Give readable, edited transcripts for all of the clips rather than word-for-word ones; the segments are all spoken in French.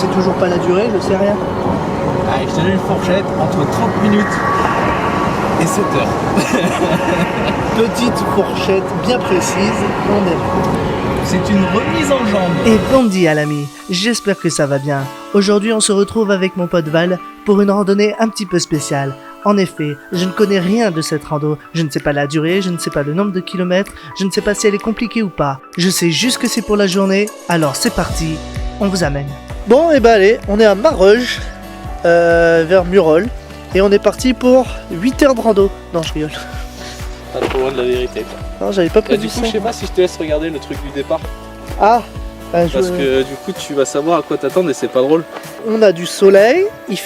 sais toujours pas la durée, je sais rien. Allez, je te donne une fourchette entre 30 minutes et 7 heures. Petite fourchette bien précise, on aime. C'est une remise en jambe. Et Bondy à l'ami, j'espère que ça va bien. Aujourd'hui on se retrouve avec mon pote Val pour une randonnée un petit peu spéciale. En effet, je ne connais rien de cette rando, je ne sais pas la durée, je ne sais pas le nombre de kilomètres, je ne sais pas si elle est compliquée ou pas. Je sais juste que c'est pour la journée, alors c'est parti, on vous amène. Bon et bah allez, on est à Mareuge, vers Murol, et on est parti pour 8 heures de rando. Non je rigole. Pas trop loin de la vérité. Non j'avais pas Et prévu du coup, ça. je sais pas si je te laisse regarder le truc du départ. Ah Parce que du coup, tu vas savoir à quoi t'attendre et c'est pas drôle. on a du soleil, il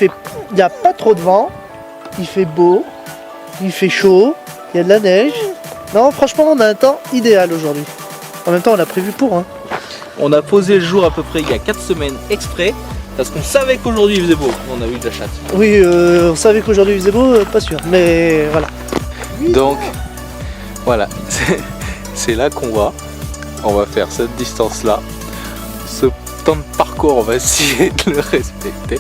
y a pas trop de vent, il fait beau, il fait chaud, il y a de la neige. Non, franchement, on a un temps idéal aujourd'hui. En même temps, on l'a prévu pour. Hein. On a posé le jour à peu près il y a 4 semaines exprès parce qu'on savait qu'aujourd'hui il faisait beau. On a eu de la chatte. Oui, on savait qu'aujourd'hui il faisait beau, pas sûr. Mais voilà. Donc, voilà, c'est là qu'on va. On va faire cette distance-là. Ce temps de parcours, on va essayer de le respecter.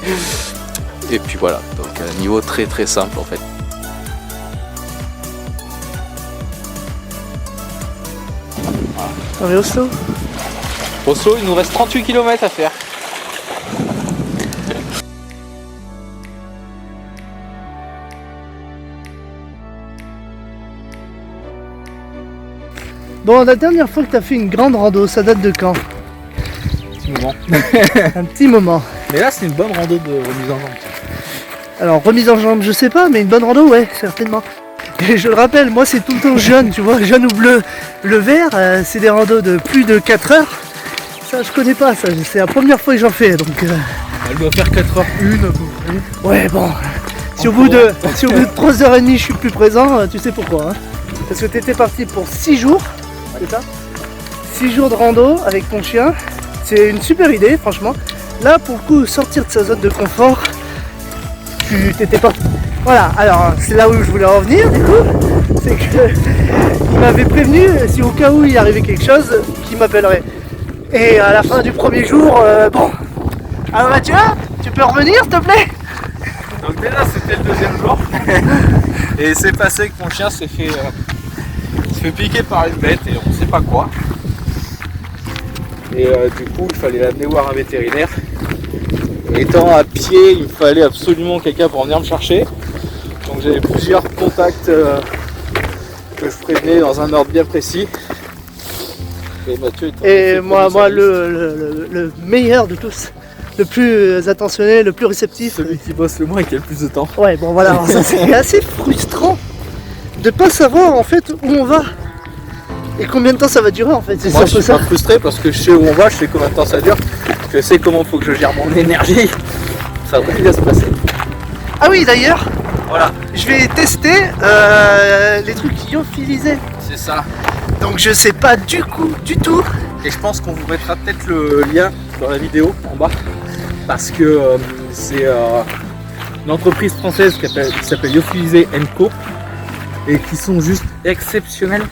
Et puis voilà, donc un niveau très très simple en fait. On est au slow. Oslo, il nous reste 38 km à faire. Bon, la dernière fois que tu as fait une grande rando, ça date de quand? Petit moment. Un petit moment. Mais là, c'est une bonne rando de remise en jambe. Alors, remise en jambe, je sais pas, mais une bonne rando, ouais, certainement. Et je le rappelle, moi c'est tout le temps jaune, tu vois, jaune ou bleu. Le vert, c'est des randos de plus de 4 heures. Ça, je connais pas, ça, c'est la première fois que j'en fais, donc... Elle doit faire 4h1 à peu près. Ouais, bon, si au bout de 3h30 je suis plus présent, tu sais pourquoi. Hein. Parce que tu étais parti pour 6 jours, c'est ça? 6 jours de rando avec ton chien, c'est une super idée, franchement. Là, pour le coup, sortir de sa zone de confort, tu t'étais parti. Voilà, alors c'est là où je voulais en venir, du coup, c'est qu'il m'avait prévenu, si au cas où il arrivait quelque chose, qu'il m'appellerait. Et à la fin du premier jour, bon, alors Mathieu, tu peux revenir s'il te plaît? Donc déjà c'était le deuxième jour et c'est passé que mon chien s'est fait piquer par une bête et on sait pas quoi. Et du coup il fallait l'amener voir un vétérinaire. Et étant à pied, il me fallait absolument quelqu'un pour venir me chercher. Donc j'avais plusieurs contacts que je prévenais dans un ordre bien précis. Et Mathieu et moi le meilleur de tous. Le plus attentionné, le plus réceptif. Celui qui bosse le moins et qui a le plus de temps. Ouais, bon voilà, alors ça c'est assez frustrant de pas savoir en fait où on va et combien de temps ça va durer en fait. Moi je suis pas frustré parce que je sais où on va, je sais combien de temps ça dure, je sais comment il faut que je gère mon énergie. Ça va bien se passer. Ah oui d'ailleurs, Voilà, je vais tester les trucs lyophilisés. c'est ça. Donc je sais pas du tout. Et je pense qu'on vous mettra peut-être le lien dans la vidéo en bas. Parce que c'est une entreprise française qui s'appelle Lyophilisé & Co. Et qui sont juste exceptionnels.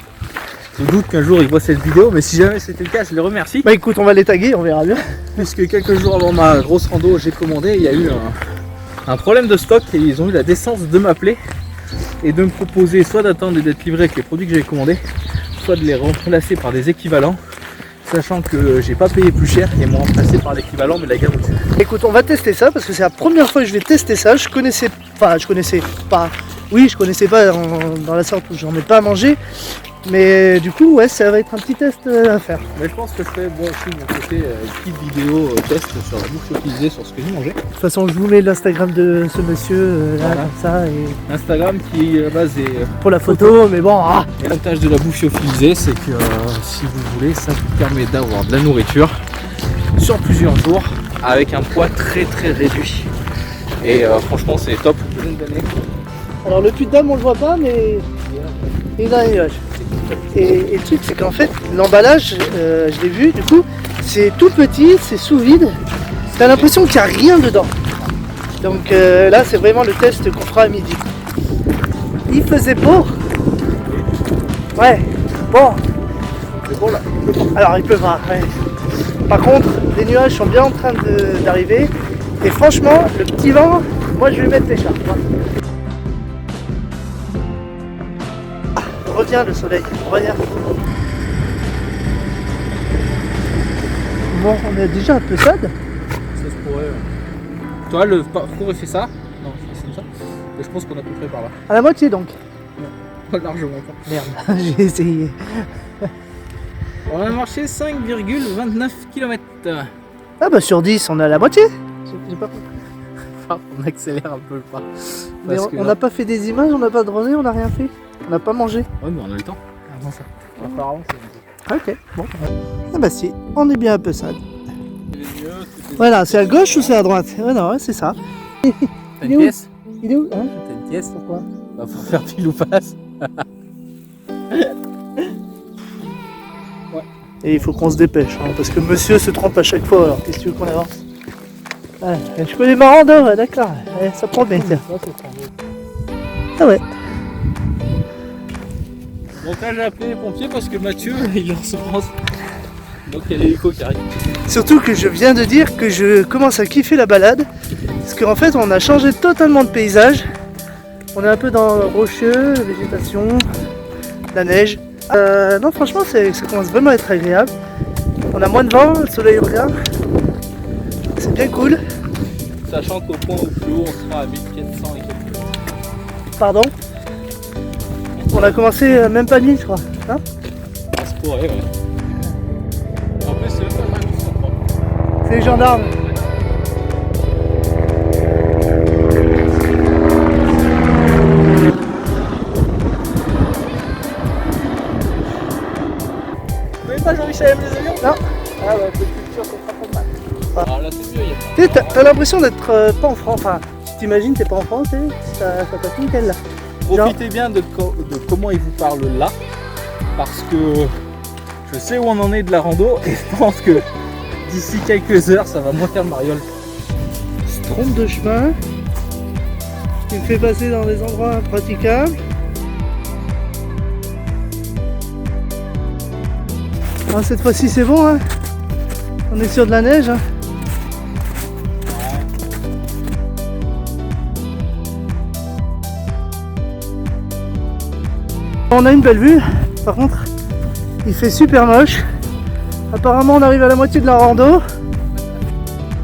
Je doute qu'un jour ils voient cette vidéo, mais si jamais c'était le cas, je les remercie. Bah écoute, on va les taguer, on verra bien. Puisque quelques jours avant ma grosse rando, j'ai commandé, il y a eu un problème de stock et ils ont eu la décence de m'appeler et de me proposer soit d'attendre et d'être livré avec les produits que j'ai commandés, soit de les remplacer par des équivalents, sachant que j'ai pas payé plus cher et m'ont remplacé par l'équivalent mais la gamme au-dessus. Écoute, on va tester ça parce que c'est la première fois que je vais tester ça. Je connaissais pas, dans la sorte où j'en ai pas mangé. Mais du coup, ouais, ça va être un petit test à faire. Mais je pense que je ferai moi aussi de mon côté une petite vidéo test sur la bouffe lyophilisée, sur ce que j'ai mangé. De toute façon, je vous mets l'Instagram de ce monsieur là, Voilà. comme ça. Et Instagram qui à la base est pour la photo, mais bon, ah. Et l'avantage de la bouffe lyophilisée, c'est que si vous voulez, ça vous permet d'avoir de la nourriture sur plusieurs jours avec un poids très très réduit. Et franchement, c'est top. Alors le puits de dame, on le voit pas, mais il est dans les nuages. Et le truc, c'est qu'en fait, l'emballage, je l'ai vu, du coup, c'est tout petit, c'est sous vide. T'as l'impression qu'il n'y a rien dedans. Donc là, c'est vraiment le test qu'on fera à midi. Il faisait beau. Ouais, bon. C'est bon là. Alors il pleuvra, ouais. Par contre, les nuages sont bien en train d'arriver. Et franchement, le petit vent, moi je vais mettre l'écharpe. Reviens le soleil, reviens. Bon, on est déjà un peu sad. Ça se pourrait. Toi, le parcours il fait ça. Non, c'est comme ça. Et je pense qu'on a tout fait par là. À la moitié donc. Pas largement pas. Merde, j'ai essayé. On a marché 5,29 km. Ah bah sur 10, on est à la moitié. J'ai pas compris. On accélère un peu le pas. Mais Parce que on n'a pas fait des images, on n'a pas droné, on n'a rien fait. On n'a pas mangé. Ouais, mais on a le temps. Avant ça. Apparemment, c'est Ok, bon. Ah bah si, on est bien un peu sad. mieux. Voilà, c'est à gauche ou c'est à droite? Ouais, non, ouais, c'est ça. T'as Il est une où? pièce? Il est où hein? T'as une pièce? Pourquoi? Bah, pour faire pile ou face. Et il faut qu'on se dépêche, hein, parce que monsieur se trompe à chaque fois, alors qu'est-ce que tu veux qu'on avance? Ouais, je connais ma rando, ouais, d'accord, ouais, ça promet. Tiens. Ah ouais. Donc là, j'ai appelé les pompiers parce que Mathieu, il est en souffrance. Donc il y a l'hélico qui arrive. Surtout que je viens de dire que je commence à kiffer la balade, parce qu'en fait on a changé totalement de paysage. On est un peu dans le rocheux, la végétation, la neige. Non franchement ça commence vraiment à être agréable. On a moins de vent, le soleil revient. C'est bien cool. Sachant qu'au point au plus haut, on sera à 1400 et quelques. Pardon. On a commencé même pas 1000 je crois. Hein Ça se pourrait, ouais. En plus, c'est même pas mal, je crois. C'est les gendarmes. Vous voyez pas Jean-Michel aime les avions? Non. Ah ouais, c'est sûr, ça sera pas mal. Alors là, c'est mieux, il y a Tu sais, t'as l'impression d'être pas en France. Enfin, tu t'imagines, t'es pas en France, ça passe nickel là. Profitez bien de comment il vous parle là, parce que je sais où on en est de la rando et je pense que d'ici quelques heures ça va moins faire mariole. Se trompe de chemin, qui me fait passer dans des endroits impraticables. Ah, cette fois-ci c'est bon, hein. On est sur de la neige. Hein. On a une belle vue, par contre il fait super moche. Apparemment on arrive à la moitié de la rando.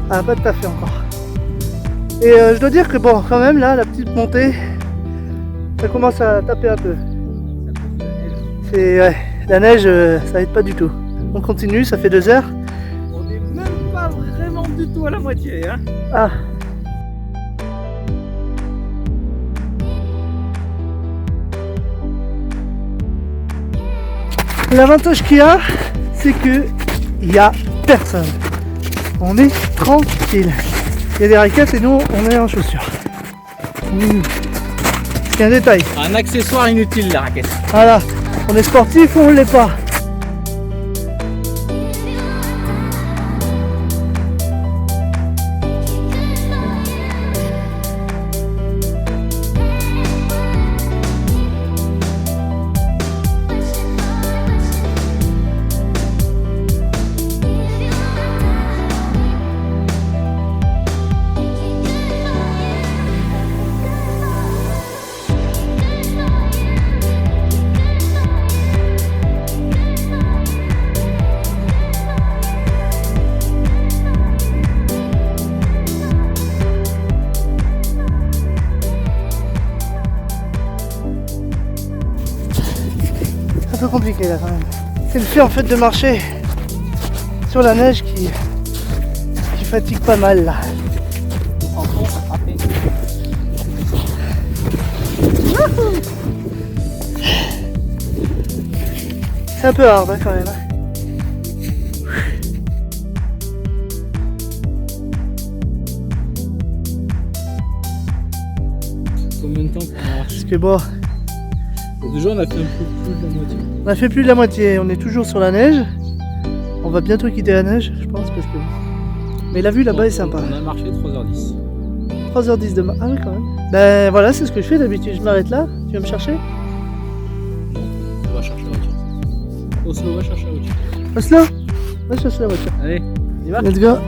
Ah, pas tout à fait encore. Et je dois dire que bon, quand même là, la petite montée, ça commence à taper un peu. C'est ouais, la neige, ça aide pas du tout. On continue, ça fait 2 heures. On n'est même pas vraiment du tout à la moitié, hein. Ah. L'avantage qu'il y a, c'est que il y a personne. On est tranquille. Il y a des raquettes et nous, on est en chaussures. C'est un détail. Un accessoire inutile, la raquette. Voilà, on est sportif ou on l'est pas. Un peu compliqué là quand même. C'est le fait en fait de marcher sur la neige qui fatigue pas mal là. C'est un peu hard hein, quand même. Combien de temps qu'on marche? Parce que bon, Déjà on a fait un peu plus de la moitié. on a fait plus de la moitié, on est toujours sur la neige. On va bientôt quitter la neige, je pense, parce que. Mais la vue là-bas est sympa. On a marché 3h10. 3h10 de Ah oui quand même. Ben voilà, c'est ce que je fais d'habitude, je m'arrête là, tu vas me chercher? On va chercher la voiture. Oslo va chercher la voiture. Oslo? Va chercher la voiture. Allez. y va. Let's go.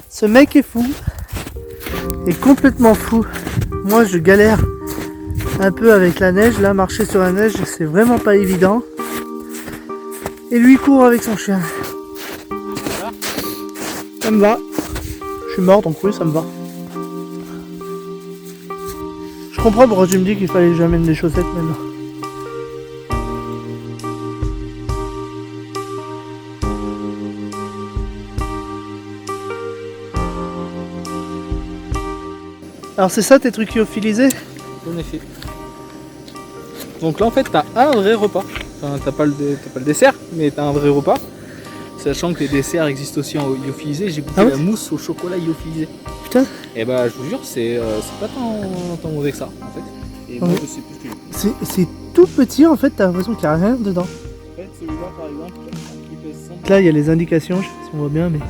Ce mec est fou. Est complètement fou. Moi je galère un peu avec la neige. Là, marcher sur la neige, c'est vraiment pas évident. Et lui court avec son chien. Ça me va. Je suis mort donc oui, ça me va. Je comprends pourquoi tu me dis qu'il fallait que j'amène des chaussettes maintenant. Alors c'est ça tes trucs lyophilisés? En effet. Donc là en fait t'as un vrai repas. Enfin t'as pas le dessert, mais t'as un vrai repas. Sachant que les desserts existent aussi en lyophilisé, j'ai goûté la mousse au chocolat lyophilisé. Putain. Et bah je vous jure c'est pas tant mauvais que ça en fait. Et moi je sais plus ce que C'est tout petit en fait, t'as l'impression qu'il n'y a rien dedans. En fait celui-là par exemple, il pèse 100. Là il y a les indications, je sais pas si on voit bien mais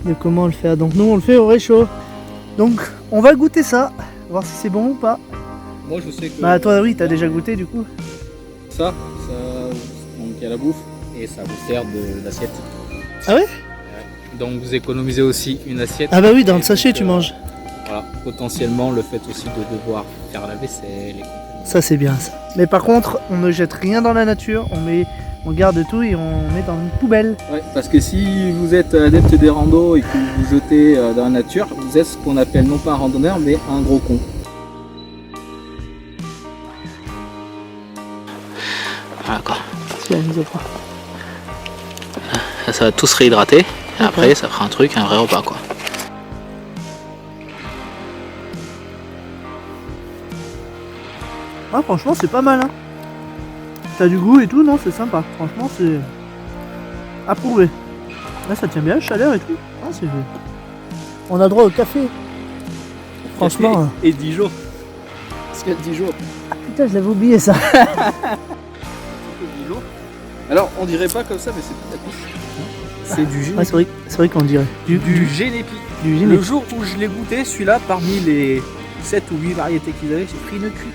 de comment le faire. Donc nous on le fait au réchaud. Donc on va goûter ça, voir si c'est bon ou pas. Moi je sais que. Bah toi oui t'as déjà goûté du coup. Ça, donc il y a la bouffe et ça vous sert d'assiette. Ah ouais? Donc vous économisez aussi une assiette. Ah bah oui, dans le sachet tu manges. Voilà, potentiellement le fait aussi de devoir faire la vaisselle et compagnie. Ça c'est bien ça. Mais par contre on ne jette rien dans la nature, on garde tout et on met dans une poubelle. Ouais, parce que si vous êtes adepte des randos et que vous vous jetez dans la nature, vous êtes ce qu'on appelle non pas un randonneur mais un gros con. Voilà quoi. Tiens, mise au point. Ça va tous se réhydrater et après ça fera un vrai repas quoi. Ah franchement c'est pas mal hein. T'as du goût et tout, non c'est sympa. Franchement c'est approuvé. Là ça tient bien la chaleur et tout. Ah, c'est... On a droit au café. Franchement. Et Dijon. Parce qu'il y a Dijon. Ah putain je l'avais oublié ça. Alors on dirait pas comme ça mais c'est pas de la couche. C'est du génépi. Ah, c'est vrai qu'on dirait. Du génépi. Du Le génépi. jour où je l'ai goûté, celui-là, parmi les 7 ou 8 variétés qu'ils avaient, j'ai pris une cuite.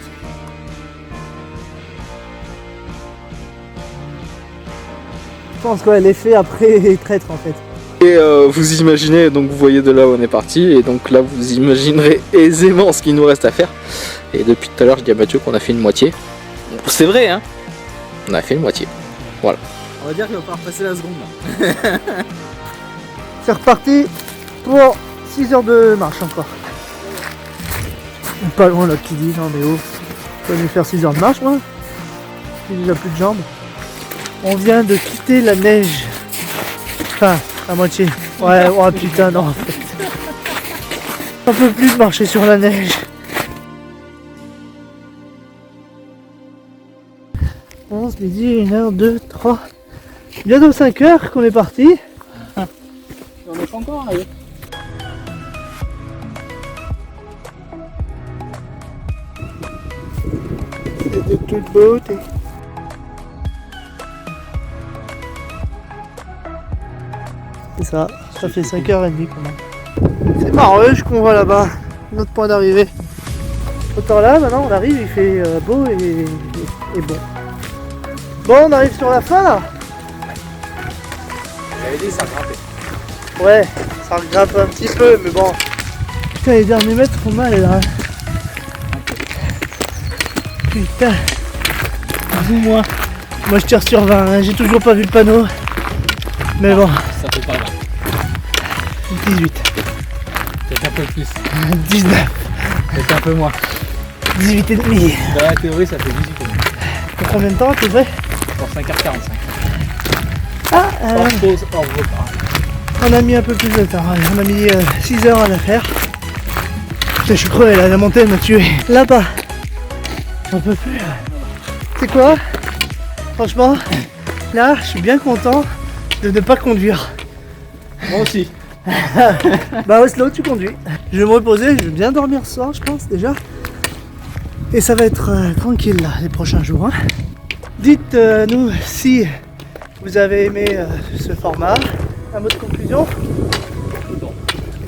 Je pense que l'effet après est traître en fait. Et vous imaginez, donc vous voyez de là où on est parti, et donc là vous imaginerez aisément ce qu'il nous reste à faire. Et depuis tout à l'heure, je dis à Mathieu qu'on a fait une moitié. Bon, c'est vrai, hein. On a fait une moitié. Voilà. On va dire qu'il va falloir passer la seconde là. C'est reparti pour 6 heures de marche encore. Pas loin là qui dit, non mais oh. Je vais aller faire 6 heures de marche moi. J'ai déjà plus de jambes. On vient de quitter la neige. Enfin, à moitié. Ouais, oh putain non en fait. On peut plus marcher sur la neige. 11, midi, 1 heure, 2, 3. Bientôt 5 heures qu'on est parti. On n'est pas encore arrivé. C'est de toute beauté. C'est ça, ça fait 5h30 quand même. C'est Marreuge qu'on voit là-bas, notre point d'arrivée. Autant là, maintenant on arrive, il fait beau et bon. Bon, on arrive sur la fin là. J'avais dit ça grimpait. Ouais, ça grimpe un petit peu, mais bon. Putain, les derniers mètres font mal là. Putain. Vous, moi je tire sur 20, hein. J'ai toujours pas vu le panneau. Mais bon, Ça fait pas mal. 18, Peut-être un peu plus. 19, Peut-être un peu moins. 18 et demi. Dans la théorie, ça fait 18 et demi. Pour combien de temps à peu près? Pour 5h45. Ah, Hors pause, hors repas. on a mis un peu plus de temps. On a mis 6 heures à la faire. Putain, je suis crevé là, la montée elle m'a tué. Là-bas, on peut plus. C'est quoi? Franchement, là, je suis bien content de ne pas conduire. Moi aussi. Bah Oslo, tu conduis. Je vais me reposer, je vais bien dormir ce soir, je pense déjà. Et ça va être tranquille là, les prochains jours. Hein. Dites-nous si vous avez aimé ce format. Un mot de conclusion?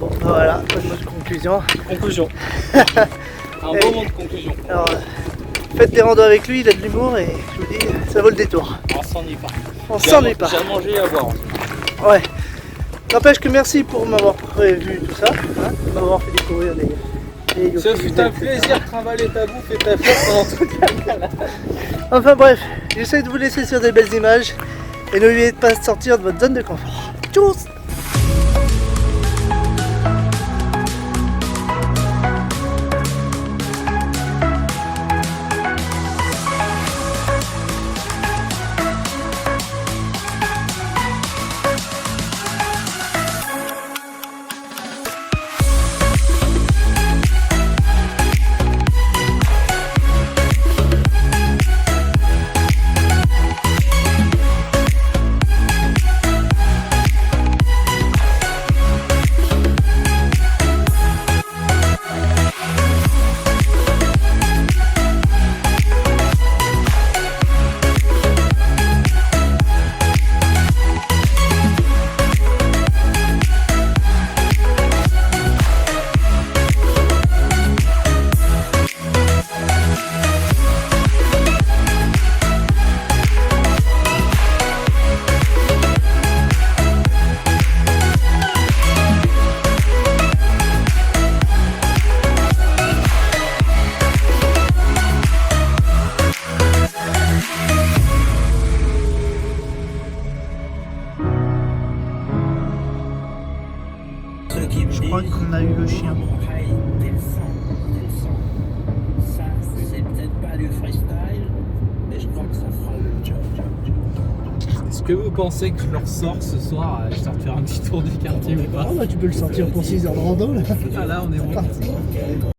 Bon, voilà, pas de mot de conclusion. Conclusion. Un moment de conclusion. Alors, faites des randos avec lui, il a de l'humour et je vous dis, ça vaut le détour. On s'ennuie pas. On s'ennuie pas. J'ai à manger et à boire. Ouais. N'empêche que merci pour m'avoir prévu tout ça, hein, de m'avoir fait découvrir les Ce yokis, fut un etc. plaisir de trimballer ta bouffe et ta fière pendant toute la Enfin bref, j'essaie de vous laisser sur des belles images et n'oubliez pas de sortir de votre zone de confort. Tchuss! Je crois qu'on a eu le chien. Ça, c'est peut-être pas du freestyle, mais je crois que ça fera le job. Est-ce que vous pensez que je leur sors ce soir, je sors faire un petit tour du quartier ou pas? Ah bah tu peux le sortir pour 6 heures de rando là. Ah là on est bon.